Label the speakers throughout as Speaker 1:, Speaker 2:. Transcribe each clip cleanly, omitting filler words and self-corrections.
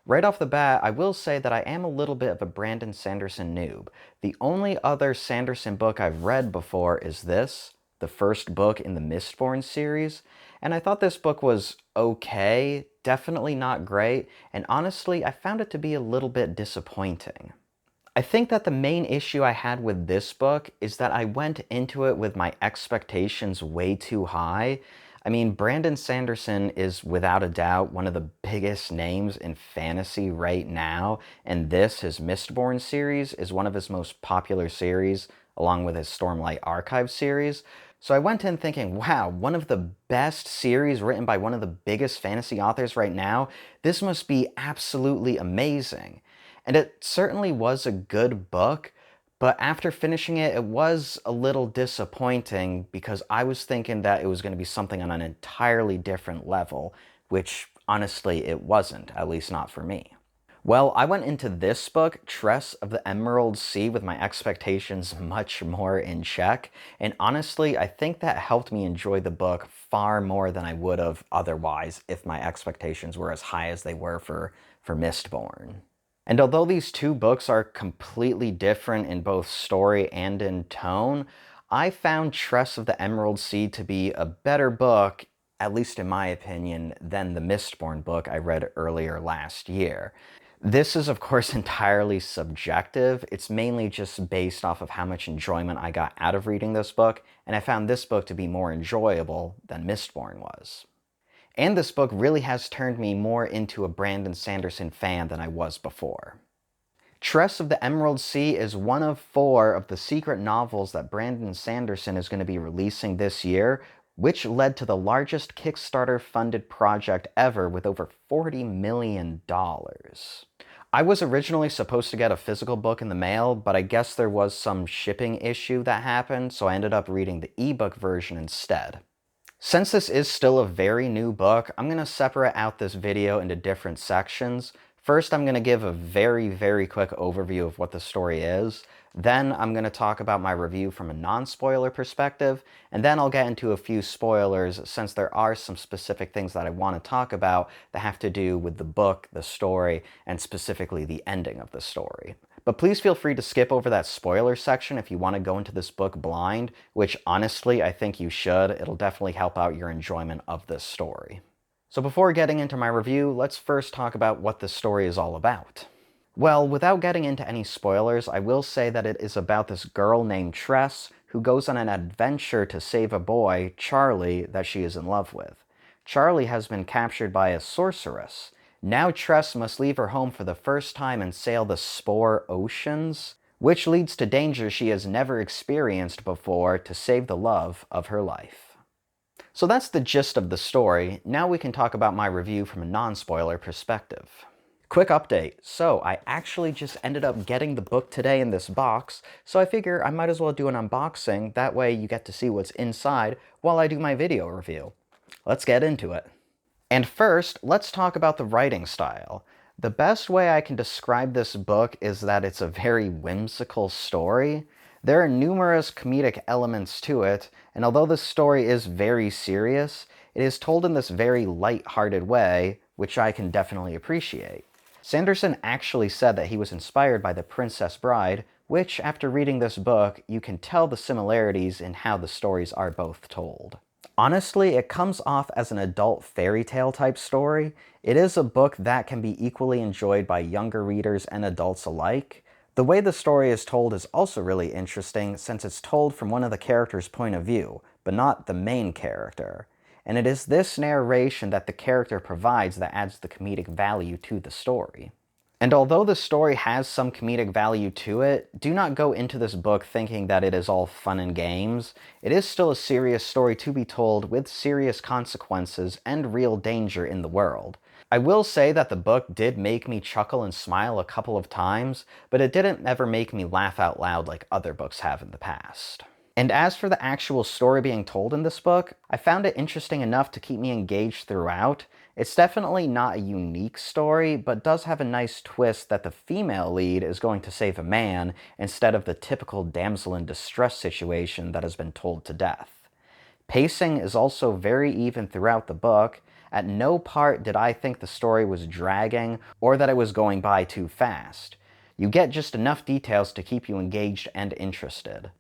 Speaker 1: Right off the bat, I will say that I am a little bit of a Brandon Sanderson noob. The only other Sanderson book I've read before is this, the first book in the Mistborn series, and I thought this book was okay, definitely not great, and honestly, I found it to be a little bit disappointing. I think that the main issue I had with this book is that I went into it with my expectations way too high. I mean, Brandon Sanderson is without a doubt one of the biggest names in fantasy right now, and this, his Mistborn series, is one of his most popular series, along with his Stormlight Archive series. So I went in thinking, wow, one of the best series written by one of the biggest fantasy authors right now, this must be absolutely amazing. And it certainly was a good book, but after finishing it, it was a little disappointing because I was thinking that it was going to be something on an entirely different level, which honestly it wasn't, at least not for me. Well, I went into this book, Tress of the Emerald Sea, with my expectations much more in check, and honestly, I think that helped me enjoy the book far more than I would have otherwise if my expectations were as high as they were for Mistborn. And although these two books are completely different in both story and in tone, I found Tress of the Emerald Sea to be a better book, at least in my opinion, than the Mistborn book I read earlier last year. This is, of course, entirely subjective. It's mainly just based off of how much enjoyment I got out of reading this book, and I found this book to be more enjoyable than Mistborn was. And this book really has turned me more into a Brandon Sanderson fan than I was before. Tress of the Emerald Sea is one of 4 of the secret novels that Brandon Sanderson is going to be releasing this year, which led to the largest Kickstarter-funded project ever with over $40 million. I was originally supposed to get a physical book in the mail, but I guess there was some shipping issue that happened, so I ended up reading the ebook version instead. Since this is still a very new book, I'm going to separate out this video into different sections. First, I'm going to give a very quick overview of what the story is. Then I'm going to talk about my review from a non-spoiler perspective, and then I'll get into a few spoilers since there are some specific things that I want to talk about that have to do with the book, the story, and specifically the ending of the story. But please feel free to skip over that spoiler section if you want to go into this book blind, which honestly I think you should. It'll definitely help out your enjoyment of this story. So before getting into my review, let's first talk about what this story is all about. Well, without getting into any spoilers, I will say that it is about this girl named Tress who goes on an adventure to save a boy, Charlie, that she is in love with. Charlie has been captured by a sorceress. Now Tress must leave her home for the first time and sail the Spore Oceans, which leads to danger she has never experienced before to save the love of her life. So that's the gist of the story. Now we can talk about my review from a non-spoiler perspective. Quick update. So I actually just ended up getting the book today in this box, so I figure I might as well do an unboxing, that way you get to see what's inside while I do my video review. Let's get into it. And first, let's talk about the writing style. The best way I can describe this book is that it's a very whimsical story. There are numerous comedic elements to it, and although the story is very serious, it is told in this very light-hearted way, which I can definitely appreciate. Sanderson actually said that he was inspired by The Princess Bride, which, after reading this book, you can tell the similarities in how the stories are both told. Honestly, it comes off as an adult fairy tale type story. It is a book that can be equally enjoyed by younger readers and adults alike. The way the story is told is also really interesting since it's told from one of the characters' point of view, but not the main character. And it is this narration that the character provides that adds the comedic value to the story. And although the story has some comedic value to it, do not go into this book thinking that it is all fun and games. It is still a serious story to be told with serious consequences and real danger in the world. I will say that the book did make me chuckle and smile a couple of times, but it didn't ever make me laugh out loud like other books have in the past. And as for the actual story being told in this book, I found it interesting enough to keep me engaged throughout. It's definitely not a unique story, but does have a nice twist that the female lead is going to save a man instead of the typical damsel in distress situation that has been told to death. Pacing is also very even throughout the book. At no part did I think the story was dragging or that it was going by too fast. You get just enough details to keep you engaged and interested.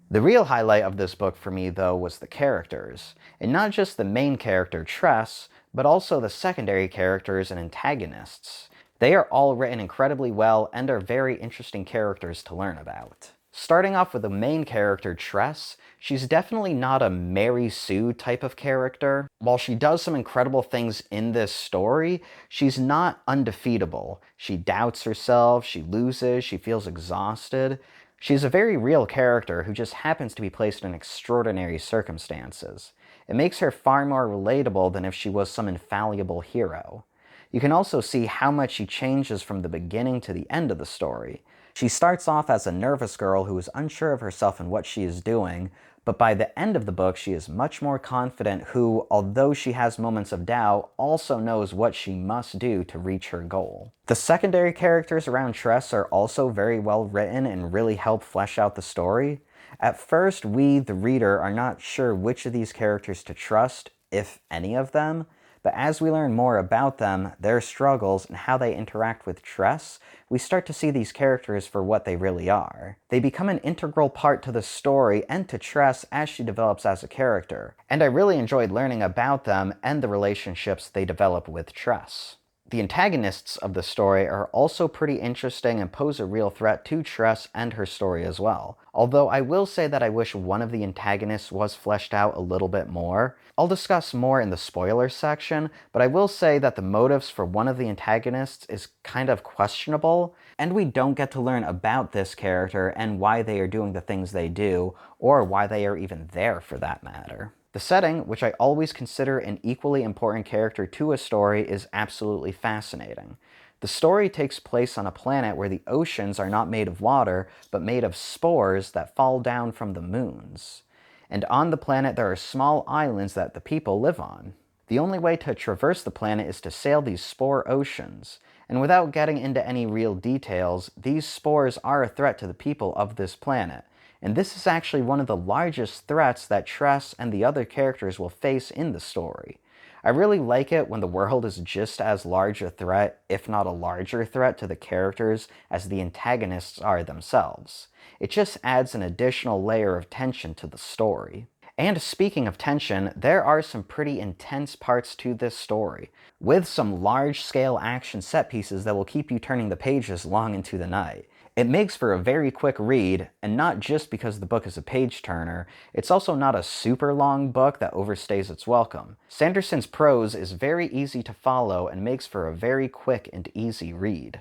Speaker 1: The real highlight of this book for me, though, was the characters. And not just the main character, Tress, but also the secondary characters and antagonists. They are all written incredibly well and are very interesting characters to learn about. Starting off with the main character, Tress, she's definitely not a Mary Sue type of character. While she does some incredible things in this story, she's not undefeatable. She doubts herself, she loses, she feels exhausted. She's a very real character who just happens to be placed in extraordinary circumstances. It makes her far more relatable than if she was some infallible hero. You can also see how much she changes from the beginning to the end of the story. She starts off as a nervous girl who is unsure of herself and what she is doing, but by the end of the book she is much more confident who, although she has moments of doubt, also knows what she must do to reach her goal. The secondary characters around Tress are also very well written and really help flesh out the story. At first, we, the reader, are not sure which of these characters to trust, if any of them, but as we learn more about them, their struggles, and how they interact with Tress, we start to see these characters for what they really are. They become an integral part to the story and to Tress as she develops as a character, and I really enjoyed learning about them and the relationships they develop with Tress. The antagonists of the story are also pretty interesting and pose a real threat to Tress and her story as well. Although I will say that I wish one of the antagonists was fleshed out a little bit more. I'll discuss more in the spoiler section, but I will say that the motives for one of the antagonists is kind of questionable, and we don't get to learn about this character and why they are doing the things they do, or why they are even there for that matter. The setting, which I always consider an equally important character to a story, is absolutely fascinating. The story takes place on a planet where the oceans are not made of water, but made of spores that fall down from the moons. And on the planet there are small islands that the people live on. The only way to traverse the planet is to sail these spore oceans. And without getting into any real details, these spores are a threat to the people of this planet. And this is actually one of the largest threats that Tress and the other characters will face in the story. I really like it when the world is just as large a threat, if not a larger threat, to the characters as the antagonists are themselves. It just adds an additional layer of tension to the story. And speaking of tension, there are some pretty intense parts to this story, with some large-scale action set pieces that will keep you turning the pages long into the night. It makes for a very quick read, and not just because the book is a page-turner, it's also not a super long book that overstays its welcome. Sanderson's prose is very easy to follow and makes for a very quick and easy read.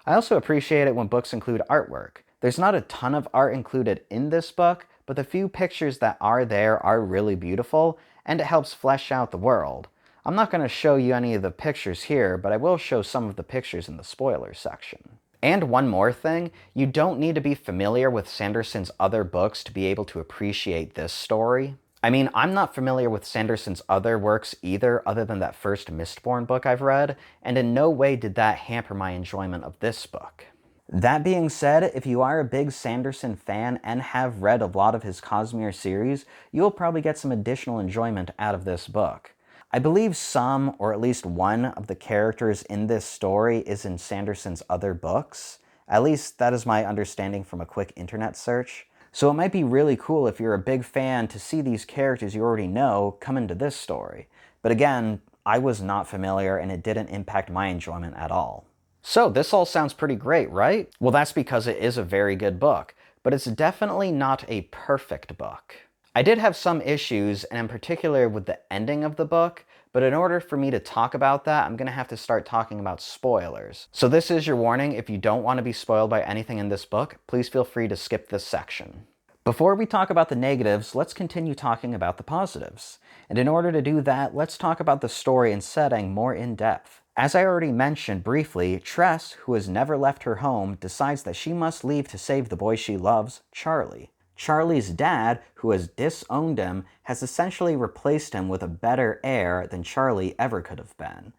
Speaker 1: I also appreciate it when books include artwork. There's not a ton of art included in this book, but the few pictures that are there are really beautiful, and it helps flesh out the world. I'm not going to show you any of the pictures here, but I will show some of the pictures in the spoiler section. And one more thing, you don't need to be familiar with Sanderson's other books to be able to appreciate this story. I mean, I'm not familiar with Sanderson's other works either, other than that first Mistborn book I've read, and in no way did that hamper my enjoyment of this book. That being said, if you are a big Sanderson fan and have read a lot of his Cosmere series, you'll probably get some additional enjoyment out of this book. I believe some, or at least one, of the characters in this story is in Sanderson's other books. At least that is my understanding from a quick internet search. So it might be really cool if you're a big fan to see these characters you already know come into this story. But again, I was not familiar and it didn't impact my enjoyment at all. So this all sounds pretty great, right? Well, that's because it is a very good book, but it's definitely not a perfect book. I did have some issues, and in particular with the ending of the book, but in order for me to talk about that, I'm going to have to start talking about spoilers. So this is your warning. If you don't want to be spoiled by anything in this book, please feel free to skip this section. Before we talk about the negatives, let's continue talking about the positives. And in order to do that, let's talk about the story and setting more in depth. As I already mentioned briefly, Tress, who has never left her home, decides that she must leave to save the boy she loves, Charlie. Charlie's dad, who has disowned him, has essentially replaced him with a better heir than Charlie ever could have been.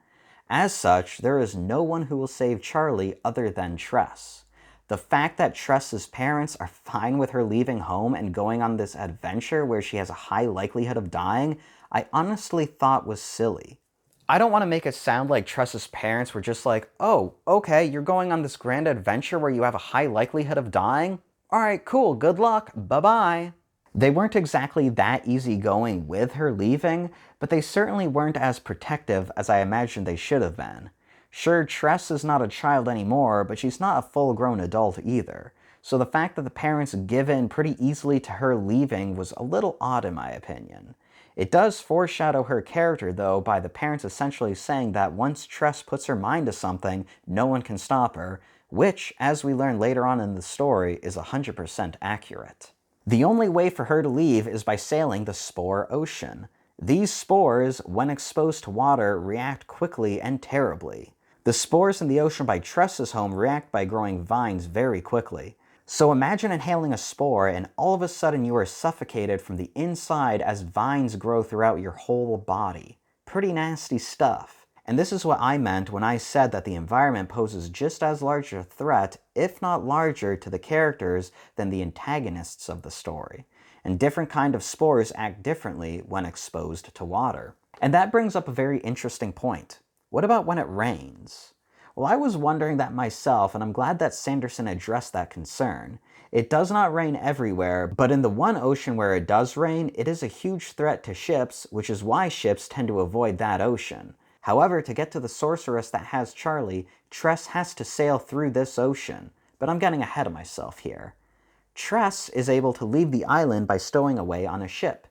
Speaker 1: As such, there is no one who will save Charlie other than Tress. The fact that Tress's parents are fine with her leaving home and going on this adventure where she has a high likelihood of dying, I honestly thought was silly. I don't want to make it sound like Tress's parents were just like, oh, okay, you're going on this grand adventure where you have a high likelihood of dying? Alright, cool, good luck, bye-bye. They weren't exactly that easygoing with her leaving, but they certainly weren't as protective as I imagined they should have been. Sure, Tress is not a child anymore, but she's not a full-grown adult either. So the fact that the parents give in pretty easily to her leaving was a little odd in my opinion. It does foreshadow her character, though, by the parents essentially saying that once Tress puts her mind to something, no one can stop her, which, as we learn later on in the story, is 100% accurate. The only way for her to leave is by sailing the Spore Ocean. These spores, when exposed to water, react quickly and terribly. The spores in the ocean by Tress's home react by growing vines very quickly. So imagine inhaling a spore and all of a sudden you are suffocated from the inside as vines grow throughout your whole body. Pretty nasty stuff. And this is what I meant when I said that the environment poses just as large a threat, if not larger, to the characters than the antagonists of the story. And different kind of spores act differently when exposed to water. And that brings up a very interesting point. What about when it rains? Well, I was wondering that myself, and I'm glad that Sanderson addressed that concern. It does not rain everywhere, but in the one ocean where it does rain, it is a huge threat to ships, which is why ships tend to avoid that ocean. However, to get to the sorceress that has Charlie, Tress has to sail through this ocean. But I'm getting ahead of myself here. Tress is able to leave the island by stowing away on a ship.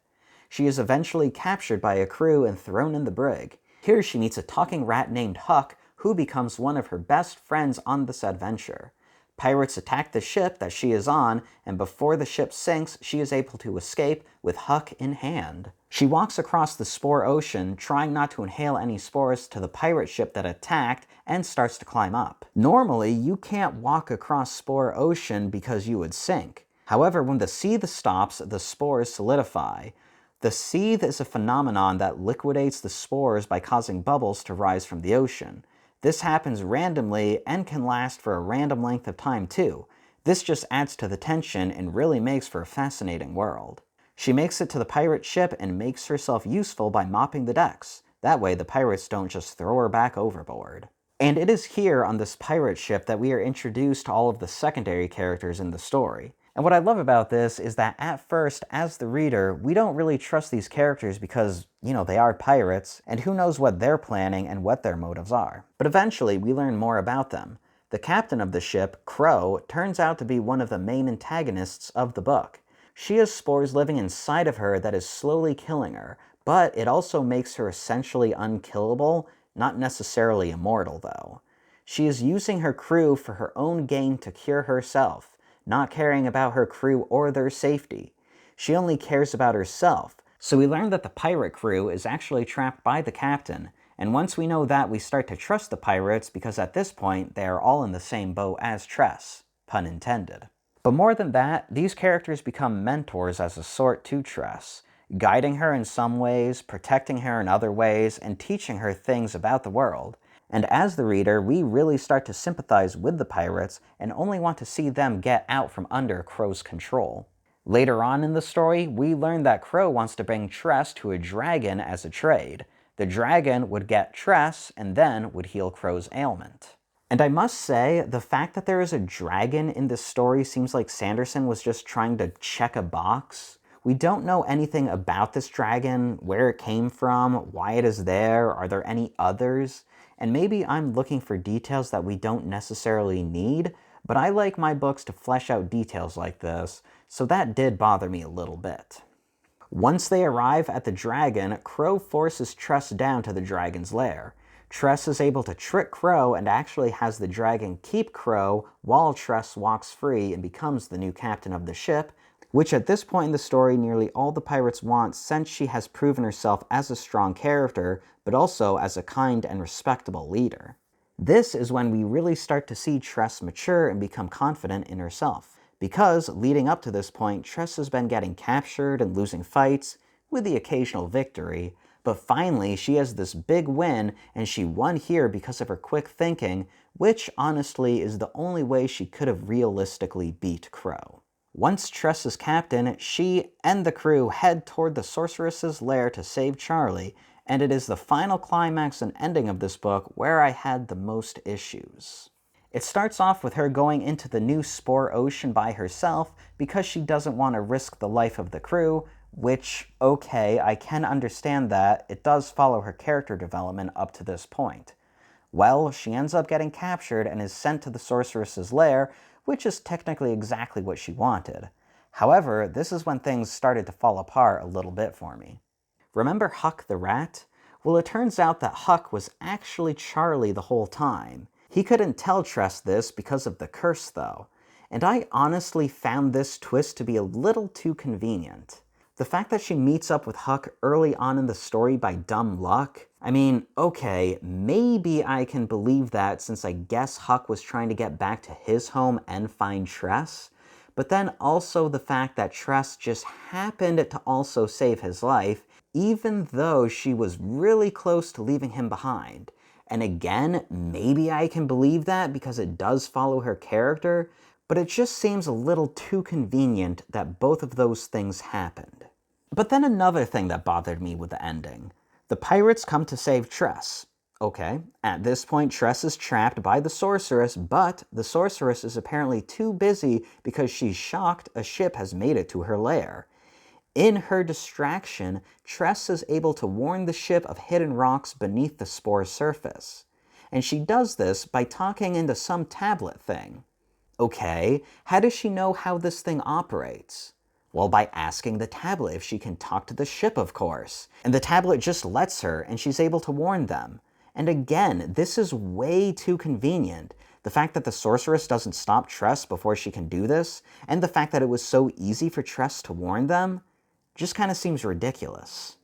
Speaker 1: She is eventually captured by a crew and thrown in the brig. Here she meets a talking rat named Huck, who becomes one of her best friends on this adventure. Pirates attack the ship that she is on, and before the ship sinks, she is able to escape with Huck in hand. She walks across the Spore Ocean, trying not to inhale any spores, to the pirate ship that attacked, and starts to climb up. Normally, you can't walk across Spore Ocean because you would sink. However, when the seethe stops, the spores solidify. The seethe is a phenomenon that liquidates the spores by causing bubbles to rise from the ocean. This happens randomly and can last for a random length of time too. This just adds to the tension and really makes for a fascinating world. She makes it to the pirate ship and makes herself useful by mopping the decks. That way the pirates don't just throw her back overboard. And it is here on this pirate ship that we are introduced to all of the secondary characters in the story. And what I love about this is that at first, as the reader, we don't really trust these characters because, they are pirates, and who knows what they're planning and what their motives are. But eventually, we learn more about them. The captain of the ship, Crow, turns out to be one of the main antagonists of the book. She has spores living inside of her that is slowly killing her, but it also makes her essentially unkillable, not necessarily immortal though. She is using her crew for her own gain to cure herself, not caring about her crew or their safety. She only cares about herself. So we learn that the pirate crew is actually trapped by the captain, and once we know that, we start to trust the pirates because at this point, they are all in the same boat as Tress. Pun intended. But more than that, these characters become mentors as a sort to Tress, guiding her in some ways, protecting her in other ways, and teaching her things about the world. And as the reader, we really start to sympathize with the pirates and only want to see them get out from under Crow's control. Later on in the story, we learn that Crow wants to bring Tress to a dragon as a trade. The dragon would get Tress and then would heal Crow's ailment. And I must say, the fact that there is a dragon in this story seems like Sanderson was just trying to check a box. We don't know anything about this dragon, where it came from, why it is there, are there any others? And maybe I'm looking for details that we don't necessarily need, but I like my books to flesh out details like this, so that did bother me a little bit. Once they arrive at the dragon, Crow forces Tress down to the dragon's lair. Tress is able to trick Crow and actually has the dragon keep Crow while Tress walks free and becomes the new captain of the ship, which at this point in the story nearly all the pirates want since she has proven herself as a strong character, but also as a kind and respectable leader. This is when we really start to see Tress mature and become confident in herself. Because, leading up to this point, Tress has been getting captured and losing fights, with the occasional victory, but finally she has this big win, and she won here because of her quick thinking, which honestly is the only way she could have realistically beat Crow. Once Tress is captain, she and the crew head toward the sorceress's lair to save Charlie, and it is the final climax and ending of this book where I had the most issues. It starts off with her going into the new Spore Ocean by herself because she doesn't want to risk the life of the crew, which, okay, I can understand that. It does follow her character development up to this point. Well, she ends up getting captured and is sent to the sorceress's lair, which is technically exactly what she wanted. However, this is when things started to fall apart a little bit for me. Remember Huck the rat? Well, it turns out that Huck was actually Charlie the whole time. He couldn't tell Tress this because of the curse, though, and I honestly found this twist to be a little too convenient. The fact that she meets up with Huck early on in the story by dumb luck, I mean, okay, maybe I can believe that since I guess Huck was trying to get back to his home and find Tress, but then also the fact that Tress just happened to also save his life, even though she was really close to leaving him behind. And again, maybe I can believe that because it does follow her character, but it just seems a little too convenient that both of those things happened. But then another thing that bothered me with the ending. The pirates come to save Tress. Okay, at this point Tress is trapped by the sorceress, but the sorceress is apparently too busy because she's shocked a ship has made it to her lair. In her distraction, Tress is able to warn the ship of hidden rocks beneath the Spore's surface. And she does this by talking into some tablet thing. Okay, how does she know how this thing operates? Well, by asking the tablet if she can talk to the ship, of course. And the tablet just lets her, and she's able to warn them. And again, this is way too convenient. The fact that the sorceress doesn't stop Tress before she can do this, and the fact that it was so easy for Tress to warn them, just kind of seems ridiculous.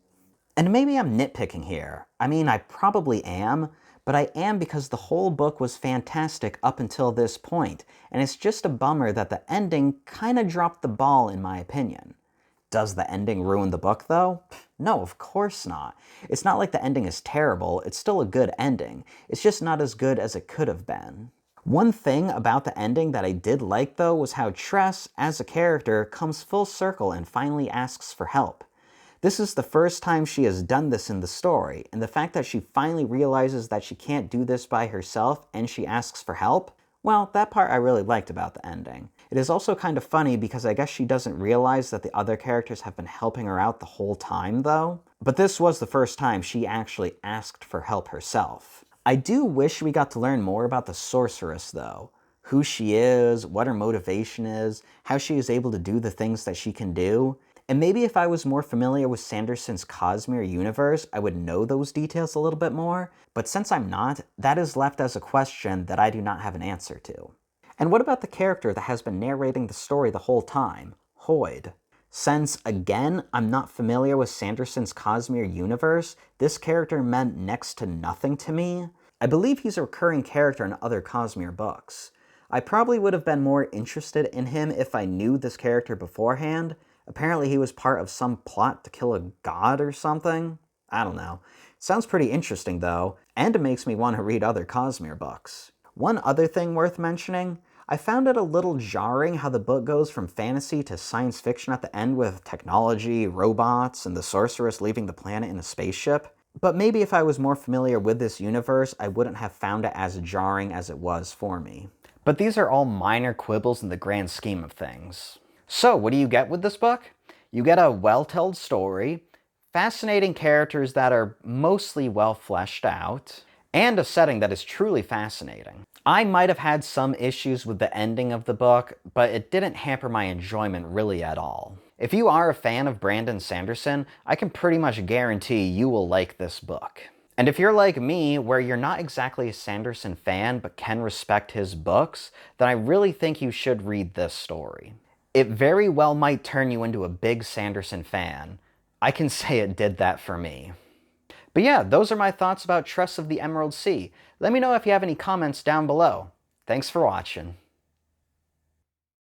Speaker 1: And maybe I'm nitpicking here. I mean, I probably am, but I am because the whole book was fantastic up until this point, and it's just a bummer that the ending kind of dropped the ball in my opinion. Does the ending ruin the book, though? No, of course not. It's not like the ending is terrible, it's still a good ending. It's just not as good as it could have been. One thing about the ending that I did like, though, was how Tress, as a character, comes full circle and finally asks for help. This is the first time she has done this in the story, and the fact that she finally realizes that she can't do this by herself and she asks for help, well, that part I really liked about the ending. It is also kind of funny because I guess she doesn't realize that the other characters have been helping her out the whole time, though. But this was the first time she actually asked for help herself. I do wish we got to learn more about the sorceress, though. Who she is, what her motivation is, how she is able to do the things that she can do. And maybe if I was more familiar with Sanderson's Cosmere universe, I would know those details a little bit more. But since I'm not, that is left as a question that I do not have an answer to. And what about the character that has been narrating the story the whole time, Hoyd? Since, again, I'm not familiar with Sanderson's Cosmere universe, this character meant next to nothing to me. I believe he's a recurring character in other Cosmere books. I probably would have been more interested in him if I knew this character beforehand. Apparently he was part of some plot to kill a god or something. I don't know. Sounds pretty interesting though, and it makes me want to read other Cosmere books. One other thing worth mentioning, I found it a little jarring how the book goes from fantasy to science fiction at the end with technology, robots, and the sorceress leaving the planet in a spaceship. But maybe if I was more familiar with this universe, I wouldn't have found it as jarring as it was for me. But these are all minor quibbles in the grand scheme of things. So, what do you get with this book? You get a well-told story, fascinating characters that are mostly well fleshed out, and a setting that is truly fascinating. I might have had some issues with the ending of the book, but it didn't hamper my enjoyment really at all. If you are a fan of Brandon Sanderson, I can pretty much guarantee you will like this book. And if you're like me, where you're not exactly a Sanderson fan but can respect his books, then I really think you should read this story. It very well might turn you into a big Sanderson fan. I can say it did that for me. But yeah, those are my thoughts about Tress of the Emerald Sea. Let me know if you have any comments down below. Thanks for watching.